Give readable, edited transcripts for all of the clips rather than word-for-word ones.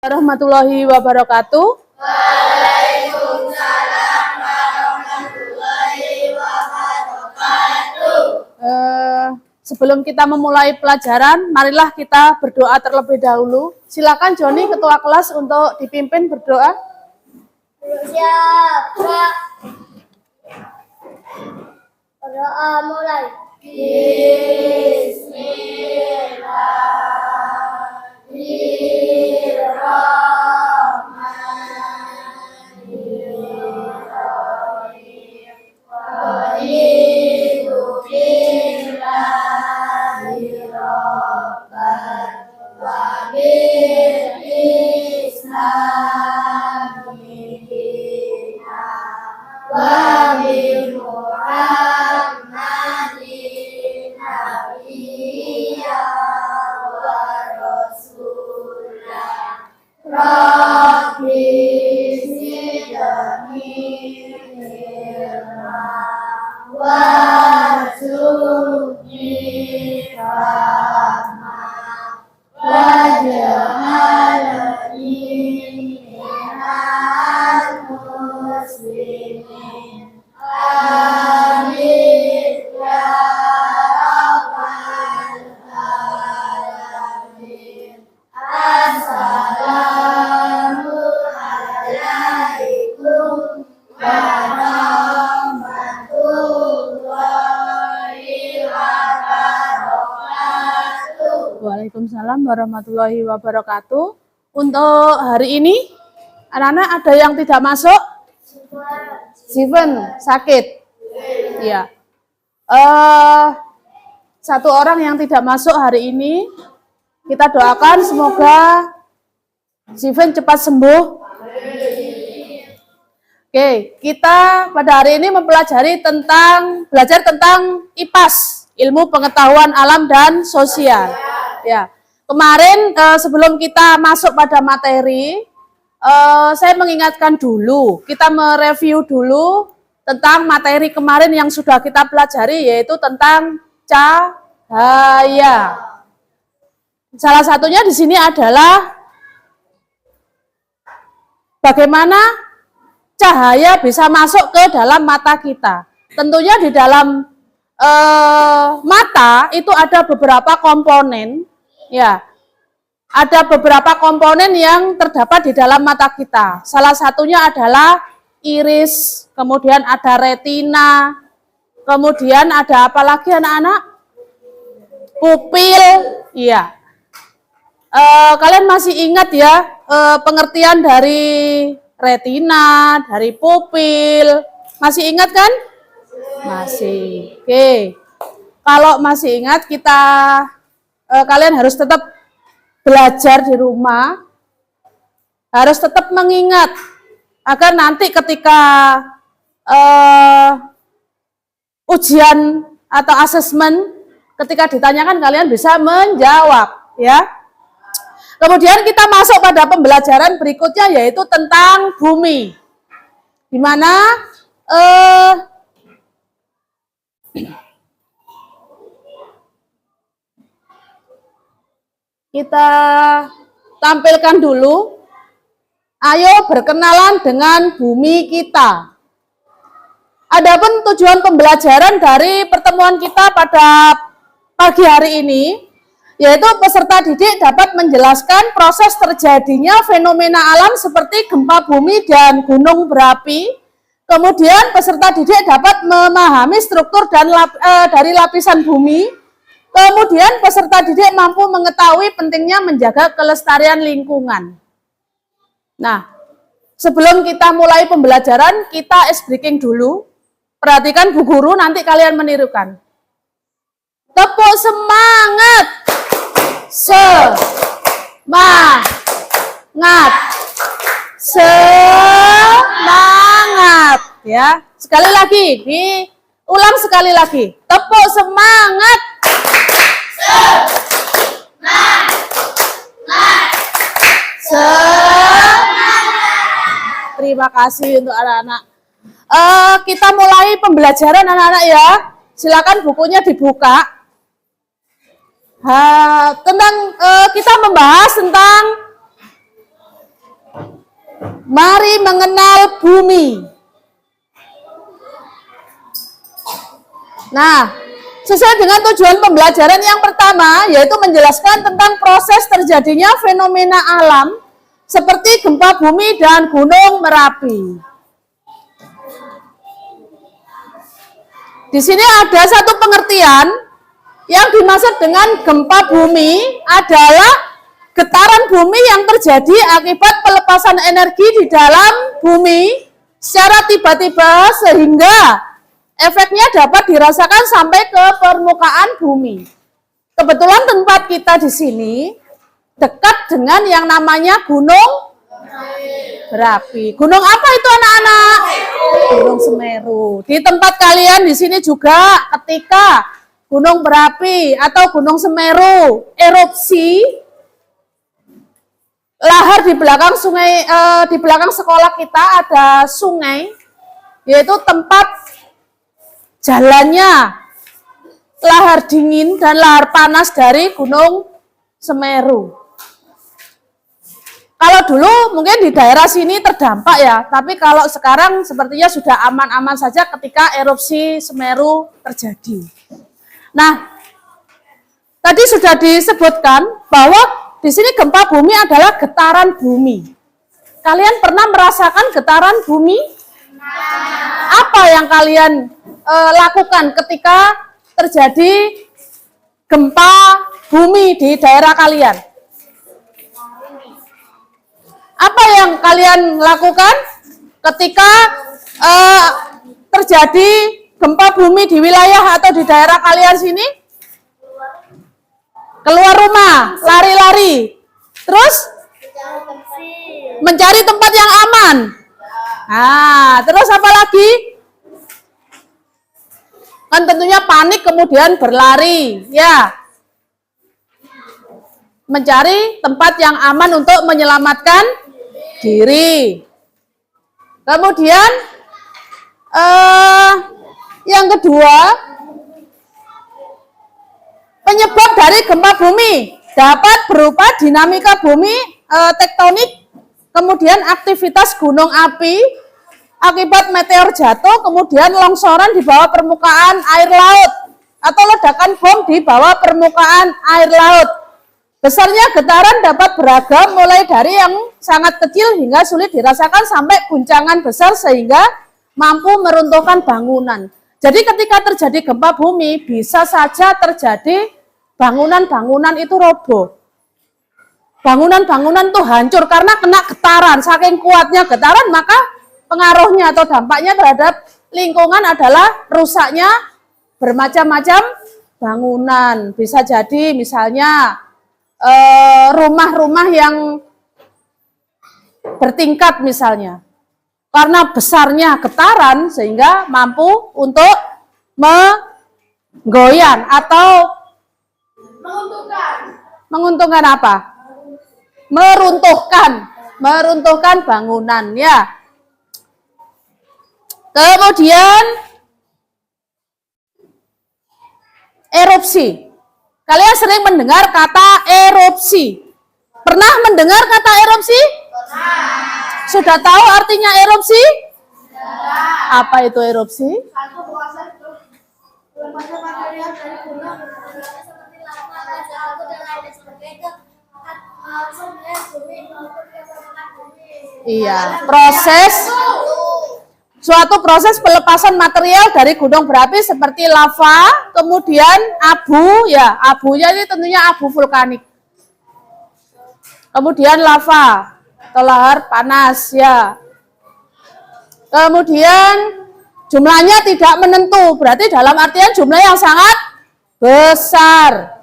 Warahmatullahi wabarakatuh. Waalaikumsalam warahmatullahi wabarakatuh. Sebelum kita memulai pelajaran, marilah kita berdoa terlebih dahulu. Silakan Joni, ketua kelas, untuk dipimpin berdoa. Siap, Pak. Berdoa mulai. Waalaikumsalam warahmatullahi wabarakatuh. Untuk hari ini, anak-anak ada yang tidak masuk? Steven sakit. Iya. Satu orang yang tidak masuk hari ini, kita doakan semoga Steven cepat sembuh. Oke, kita pada hari ini belajar tentang IPAS, ilmu pengetahuan alam dan sosial. Ya, kemarin sebelum kita masuk pada materi, saya mengingatkan dulu, kita mereview dulu tentang materi kemarin yang sudah kita pelajari, yaitu tentang cahaya. Salah satunya di sini adalah bagaimana cahaya bisa masuk ke dalam mata kita. Tentunya di dalam mata itu ada beberapa komponen, ya. Ada beberapa komponen yang terdapat di dalam mata kita. Salah satunya adalah iris, kemudian ada retina, kemudian ada apa lagi anak-anak? Pupil, iya. Kalian masih ingat ya pengertian dari retina, dari pupil? Masih ingat kan? Masih. Oke. Kalau masih ingat, kalian harus tetap belajar di rumah, harus tetap mengingat agar nanti ketika ujian atau asesmen, ketika ditanyakan kalian bisa menjawab, ya. Kemudian kita masuk pada pembelajaran berikutnya, yaitu tentang bumi, di mana kita tampilkan dulu. Ayo berkenalan dengan bumi kita. Adapun tujuan pembelajaran dari pertemuan kita pada pagi hari ini, yaitu peserta didik dapat menjelaskan proses terjadinya fenomena alam seperti gempa bumi dan gunung berapi. Kemudian peserta didik dapat memahami struktur dari lapisan bumi. Kemudian peserta didik mampu mengetahui pentingnya menjaga kelestarian lingkungan. Nah, sebelum kita mulai pembelajaran, kita ice breaking dulu. Perhatikan Bu Guru, nanti kalian menirukan. Tepuk semangat. Semangat. Semangat. Ya, sekali lagi, diulang sekali lagi. Tepuk semangat. Terima kasih untuk anak-anak. Kita mulai pembelajaran anak-anak ya. Silakan bukunya dibuka. Kita membahas tentang Mari mengenal bumi. Nah, sesuai dengan tujuan pembelajaran yang pertama, yaitu menjelaskan tentang proses terjadinya fenomena alam seperti gempa bumi dan gunung Merapi. Di sini ada satu pengertian yang dimaksud dengan gempa bumi adalah getaran bumi yang terjadi akibat pelepasan energi di dalam bumi secara tiba-tiba sehingga efeknya dapat dirasakan sampai ke permukaan bumi. Kebetulan tempat kita di sini dekat dengan yang namanya Gunung Berapi. Gunung apa itu anak-anak? Gunung Semeru. Di tempat kalian di sini juga ketika Gunung Berapi atau Gunung Semeru erupsi, lahar di belakang sungai, di belakang sekolah kita ada sungai, yaitu tempat jalannya lahar dingin dan lahar panas dari Gunung Semeru. Kalau dulu mungkin di daerah sini terdampak ya, tapi kalau sekarang sepertinya sudah aman-aman saja ketika erupsi Semeru terjadi. Nah, tadi sudah disebutkan bahwa di sini gempa bumi adalah getaran bumi. Kalian pernah merasakan getaran bumi? Apa yang kalian lakukan ketika terjadi gempa bumi di daerah kalian? Apa yang kalian lakukan ketika terjadi gempa bumi di wilayah atau di daerah kalian sini? Keluar rumah, lari-lari. Terus mencari tempat yang aman. Nah, terus apa lagi? Kan tentunya panik kemudian berlari, ya. Mencari tempat yang aman untuk menyelamatkan diri. Kemudian yang kedua, penyebab dari gempa bumi dapat berupa dinamika bumi tektonik, kemudian aktivitas gunung api akibat meteor jatuh, kemudian longsoran di bawah permukaan air laut atau ledakan bom di bawah permukaan air laut. Besarnya getaran dapat beragam mulai dari yang sangat kecil hingga sulit dirasakan sampai guncangan besar sehingga mampu meruntuhkan bangunan. Jadi ketika terjadi gempa bumi bisa saja terjadi bangunan-bangunan itu roboh. Bangunan-bangunan itu hancur karena kena getaran. Saking kuatnya getaran maka pengaruhnya atau dampaknya terhadap lingkungan adalah rusaknya bermacam-macam bangunan. Bisa jadi misalnya rumah-rumah yang bertingkat misalnya. Karena besarnya getaran sehingga mampu untuk menggoyang atau menguntungkan apa? Meruntuhkan bangunan ya. Kemudian erupsi. Kalian sering mendengar kata erupsi. Pernah mendengar kata erupsi? Pernah. Sudah tahu artinya erupsi? Pernah. Apa itu erupsi? Iya, suatu proses pelepasan material dari gunung berapi seperti lava, kemudian abu, ya abunya ini tentunya abu vulkanik. Kemudian lava, atau lahar panas, ya. Kemudian jumlahnya tidak menentu, berarti dalam artian jumlah yang sangat besar.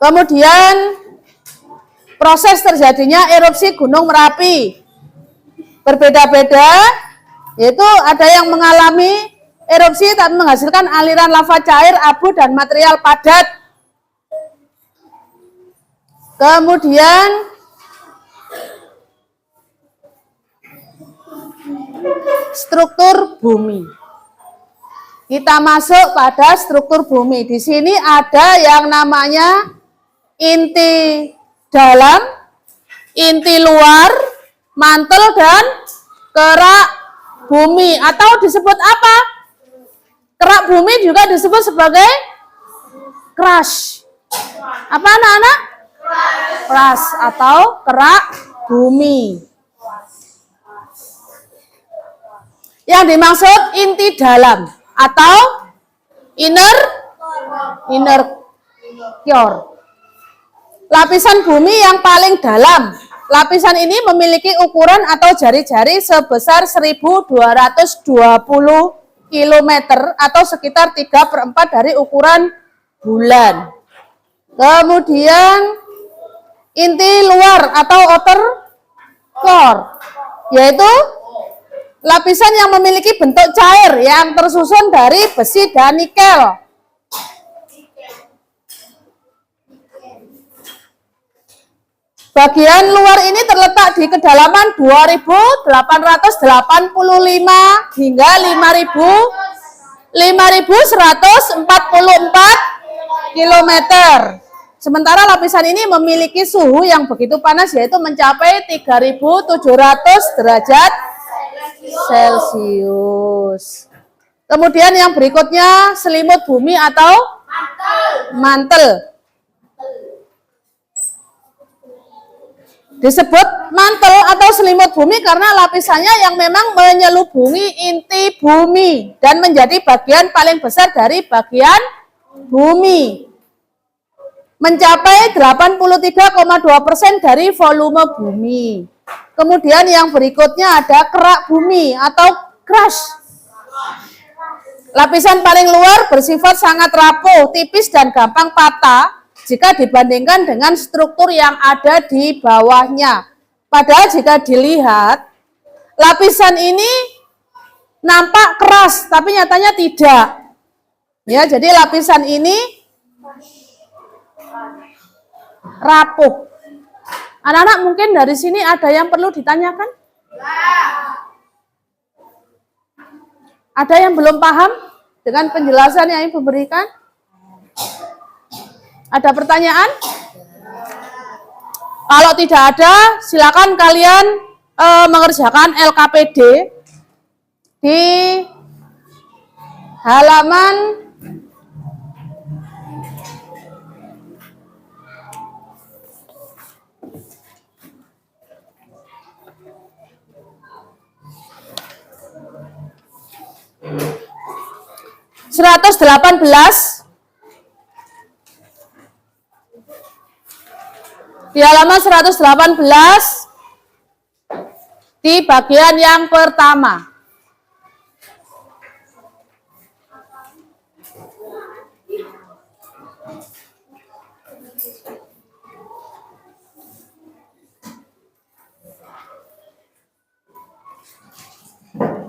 Kemudian proses terjadinya erupsi Gunung Merapi berbeda-beda, yaitu ada yang mengalami erupsi dan menghasilkan aliran lava cair, abu, dan material padat. Kemudian struktur bumi. Kita masuk pada struktur bumi. Di sini ada yang namanya inti dalam, inti luar, mantel, dan kerak bumi. Atau disebut apa? Kerak bumi juga disebut sebagai crust. Apa anak-anak? Crust atau kerak bumi. Yang dimaksud inti dalam atau inner core. Lapisan bumi yang paling dalam. Lapisan ini memiliki ukuran atau jari-jari sebesar 1220 km atau sekitar 3/4 dari ukuran bulan. Kemudian inti luar atau outer core, yaitu lapisan yang memiliki bentuk cair yang tersusun dari besi dan nikel. Bagian luar ini terletak di kedalaman 2.885 hingga 5.144 km. Sementara lapisan ini memiliki suhu yang begitu panas, yaitu mencapai 3.700 derajat Celcius. Kemudian yang berikutnya selimut bumi atau mantel. Disebut mantel atau selimut bumi karena lapisannya yang memang menyelubungi inti bumi dan menjadi bagian paling besar dari bagian bumi. Mencapai 83,2% dari volume bumi. Kemudian yang berikutnya ada kerak bumi atau crust. Lapisan paling luar bersifat sangat rapuh, tipis dan gampang patah jika dibandingkan dengan struktur yang ada di bawahnya. Padahal jika dilihat, lapisan ini nampak keras, tapi nyatanya tidak. Ya, jadi lapisan ini rapuh. Anak-anak mungkin dari sini ada yang perlu ditanyakan? Ada yang belum paham dengan penjelasan yang Ibu berikan? Ada pertanyaan? Kalau tidak ada, silakan kalian mengerjakan LKPD di halaman 118. Di halaman 118 di bagian yang pertama.